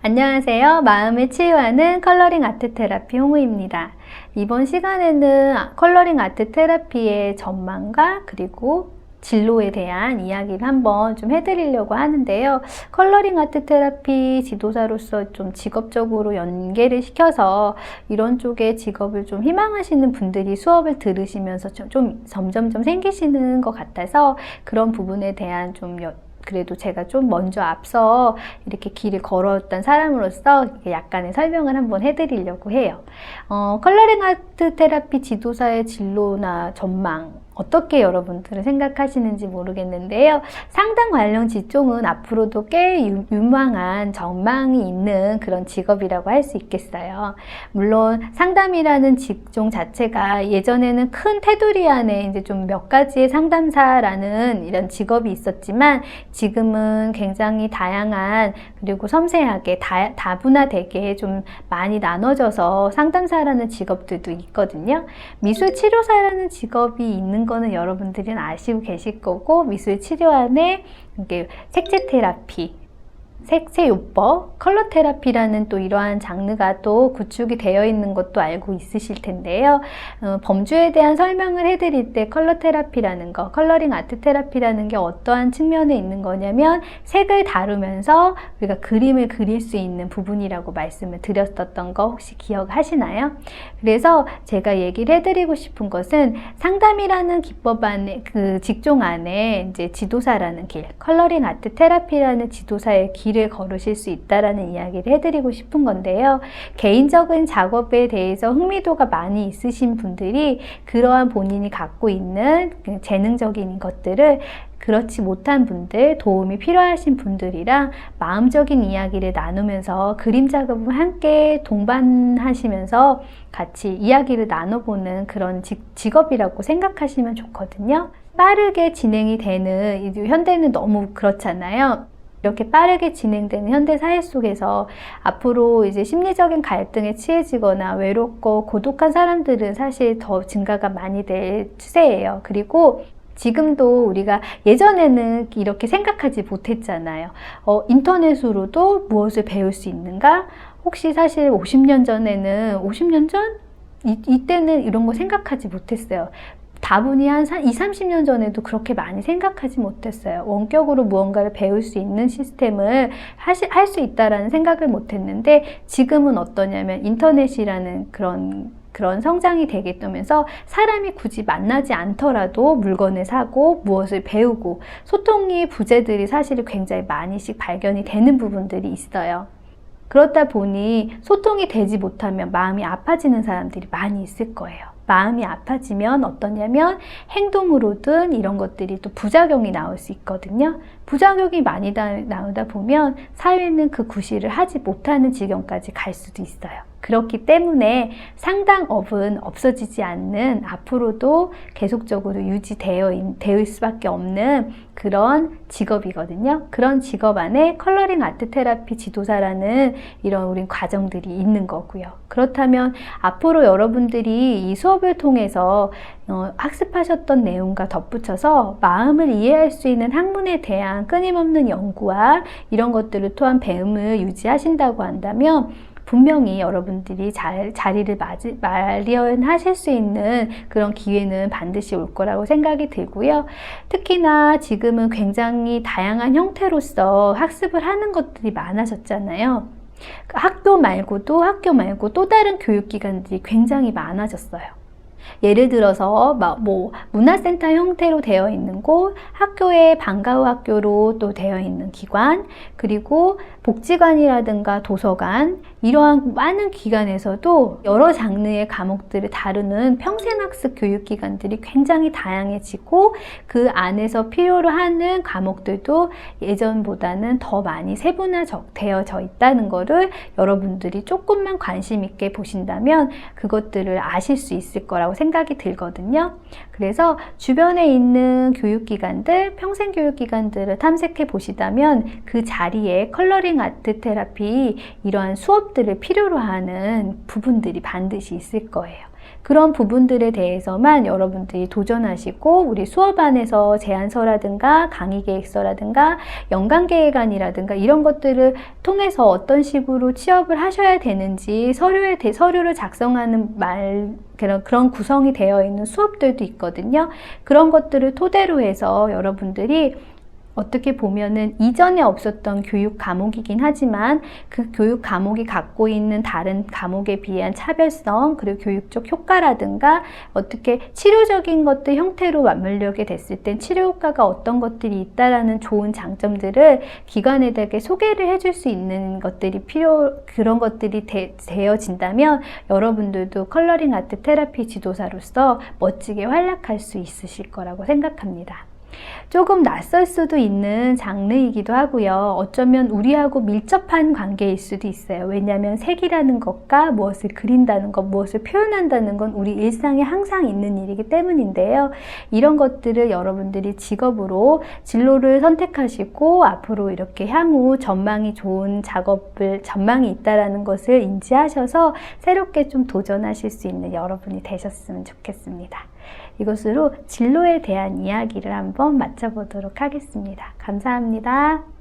안녕하세요. 마음을 치유하는 컬러링 아트 테라피 홍우입니다. 이번 시간에는 컬러링 아트 테라피의 전망과 그리고 진로에 대한 이야기를 한번 좀 해드리려고 하는데요. 컬러링 아트 테라피 지도사로서 좀 직업적으로 연계를 시켜서 이런 쪽의 직업을 좀 희망하시는 분들이 수업을 들으시면서 좀 점점점 생기시는 것 같아서 그런 부분에 대한 그래도 제가 좀 먼저 앞서 이렇게 길을 걸어왔던 사람으로서 약간의 설명을 한번 해드리려고 해요. 컬러링 아트 테라피 지도사의 진로나 전망 어떻게 여러분들은 생각하시는지 모르겠는데요. 상담 관련 직종은 앞으로도 꽤 유망한 전망이 있는 그런 직업이라고 할 수 있겠어요. 물론 상담이라는 직종 자체가 예전에는 큰 테두리 안에 이제 좀 몇 가지의 상담사라는 이런 직업이 있었지만 지금은 굉장히 다양한 그리고 섬세하게 다분화되게 좀 많이 나눠져서 상담사라는 직업들도 있거든요. 미술치료사라는 직업이 있는 거는 여러분들은 아시고 계실 거고, 미술 치료 안에 이게 색채 테라피, 색채요법, 컬러 테라피라는 또 이러한 장르가 또 구축이 되어 있는 것도 알고 있으실 텐데요. 범주에 대한 설명을 해드릴 때 컬러 테라피라는 거, 컬러링 아트 테라피라는 게 어떠한 측면에 있는 거냐면 색을 다루면서 우리가 그림을 그릴 수 있는 부분이라고 말씀을 드렸었던 거 혹시 기억하시나요? 그래서 제가 얘기를 해드리고 싶은 것은 상담이라는 기법 안에, 그 직종 안에 이제 지도사라는 길, 컬러링 아트 테라피라는 지도사의 길을 걸으실 수 있다라는 이야기를 해드리고 싶은 건데요. 개인적인 작업에 대해서 흥미도가 많이 있으신 분들이 그러한 본인이 갖고 있는 재능적인 것들을 그렇지 못한 분들, 도움이 필요하신 분들이랑 마음적인 이야기를 나누면서 그림 작업을 함께 동반하시면서 같이 이야기를 나눠보는 그런 직업이라고 생각하시면 좋거든요. 빠르게 진행이 되는, 현대는 너무 그렇잖아요. 이렇게 빠르게 진행되는 현대 사회 속에서 앞으로 이제 심리적인 갈등에 취해지거나 외롭고 고독한 사람들은 사실 더 증가가 많이 될 추세예요. 그리고 지금도 우리가 예전에는 이렇게 생각하지 못했잖아요. 인터넷으로도 무엇을 배울 수 있는가? 혹시 사실 50년 전에는, 50년 전? 이때는 이런 거 생각하지 못했어요. 다분히 한 20-30년 전에도 그렇게 많이 생각하지 못했어요. 원격으로 무언가를 배울 수 있는 시스템을 할 수 있다라는 생각을 못했는데 지금은 어떠냐면 인터넷이라는 그런 성장이 되게 되면서 사람이 굳이 만나지 않더라도 물건을 사고 무엇을 배우고 소통의 부재들이 사실 굉장히 많이씩 발견이 되는 부분들이 있어요. 그렇다 보니 소통이 되지 못하면 마음이 아파지는 사람들이 많이 있을 거예요. 마음이 아파지면 어떠냐면 행동으로든 이런 것들이 또 부작용이 나올 수 있거든요. 부작용이 많이 나오다 보면 사회는 그 구실을 하지 못하는 지경까지 갈 수도 있어요. 그렇기 때문에 상담업은 없어지지 않는, 앞으로도 계속적으로 유지되어 수밖에 없는 그런 직업이거든요. 그런 직업 안에 컬러링 아트 테라피 지도사라는 이런 우린 과정들이 있는 거고요. 그렇다면 앞으로 여러분들이 이 수업을 통해서 학습하셨던 내용과 덧붙여서 마음을 이해할 수 있는 학문에 대한 끊임없는 연구와 이런 것들을 통한 배움을 유지하신다고 한다면 분명히 여러분들이 자리를 마련하실 수 있는 그런 기회는 반드시 올 거라고 생각이 들고요. 특히나 지금은 굉장히 다양한 형태로서 학습을 하는 것들이 많아졌잖아요. 학교 말고 또 다른 교육기관들이 굉장히 많아졌어요. 예를 들어서 문화센터 형태로 되어 있는 곳, 학교의 방과 후 학교로 또 되어 있는 기관, 그리고 복지관이라든가 도서관, 이러한 많은 기관에서도 여러 장르의 과목들을 다루는 평생학습 교육기관들이 굉장히 다양해지고 그 안에서 필요로 하는 과목들도 예전보다는 더 많이 세분화되어져 있다는 거를 여러분들이 조금만 관심 있게 보신다면 그것들을 아실 수 있을 거라고 생각이 들거든요. 그래서 주변에 있는 교육기관들, 평생교육기관들을 탐색해 보시다면 그 자리에 컬러링 아트 테라피 이러한 수업 수업들을 필요로 하는 부분들이 반드시 있을 거예요. 그런 부분들에 대해서만 여러분들이 도전하시고 우리 수업 안에서 제안서라든가 강의 계획서라든가 연간 계획안이라든가 이런 것들을 통해서 어떤 식으로 취업을 하셔야 되는지 서류를 작성하는 그런 구성이 되어 있는 수업들도 있거든요. 그런 것들을 토대로 해서 여러분들이 어떻게 보면은 이전에 없었던 교육 과목이긴 하지만 그 교육 과목이 갖고 있는 다른 과목에 비한 차별성 그리고 교육적 효과라든가 어떻게 치료적인 것들 형태로 맞물려게 됐을 땐 치료 효과가 어떤 것들이 있다라는 좋은 장점들을 기관에게 소개를 해줄 수 있는 것들이 그런 것들이 되어진다면 여러분들도 컬러링 아트 테라피 지도사로서 멋지게 활약할 수 있으실 거라고 생각합니다. 조금 낯설 수도 있는 장르이기도 하고요. 어쩌면 우리하고 밀접한 관계일 수도 있어요. 왜냐하면 색이라는 것과 무엇을 그린다는 것, 무엇을 표현한다는 건 우리 일상에 항상 있는 일이기 때문인데요. 이런 것들을 여러분들이 직업으로 진로를 선택하시고 앞으로 이렇게 향후 전망이 좋은 전망이 있다라는 것을 인지하셔서 새롭게 좀 도전하실 수 있는 여러분이 되셨으면 좋겠습니다. 이것으로 진로에 대한 이야기를 한번 마쳐보도록 하겠습니다. 감사합니다.